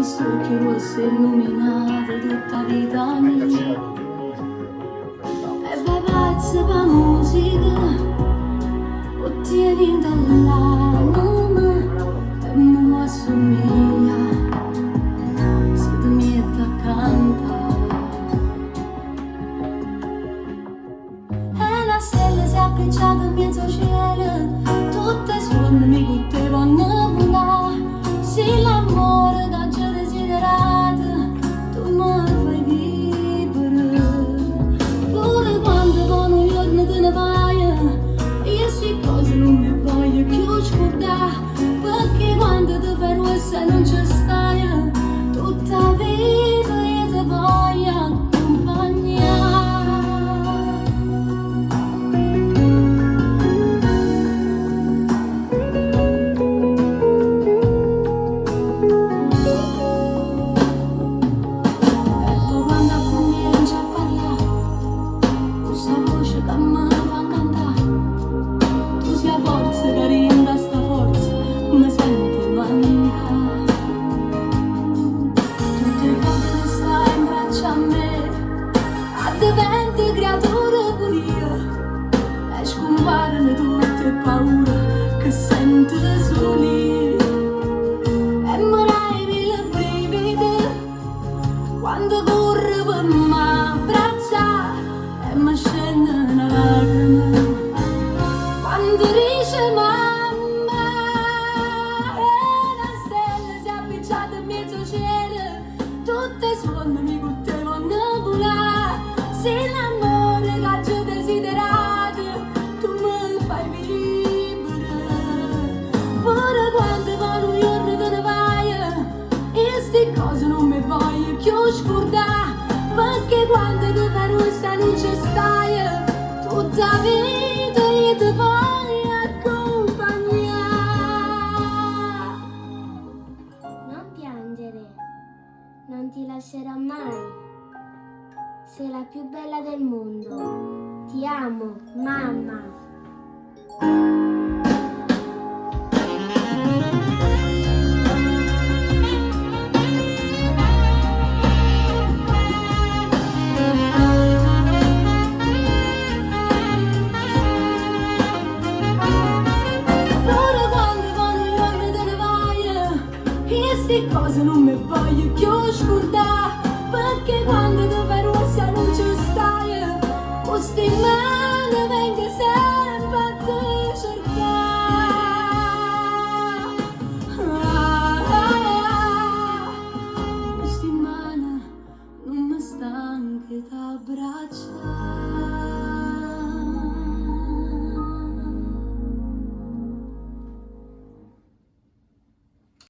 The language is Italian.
che succhio rosso illuminato tutta vita mia. E vai pazza per musica, ottieni dall'anima e mi assomiglia, se ti metti a cantare. E una stella si è appicciata in mezzo cielo, tutte suonano mi potevano volare. Se l'amore da già desiderato, tu mi fai vivere. Pure quando vanno gli giorni te ne vai, io sti cose non mi voglio più scordare. Perché quando ti fai rossa non ci stai, tutta vita io ti voglio accompagnare. Diventi creatura pulita e scompaiono tutte paure che senti da soli. E morai le brividi quando corre per m'abbracciare e mi scende una lacrima quando dice mamma. E una stella si è appicciata in mezzo cielo, tutte suonano mi potevano volare. Se l'amore che già desiderato, tu mi fai vivere. Pure quando vanno gli giorni te ne vai, io sti cose non mi voglio più scordare. Perché quando ti fai rossa non ci stai, tutta vita io ti voglio accompagnare. Non piangere, non ti lascerò mai. Sei la più bella del mondo. Ti amo, mamma. Pure quando vanno gli giorni te ne vai, io sti cose non mi voglio più scordare. Perché quando ti fai rossa non ci stai, questi mani vengo sempre a te cercare. Questi mani non mi stanchi d'abbracciare.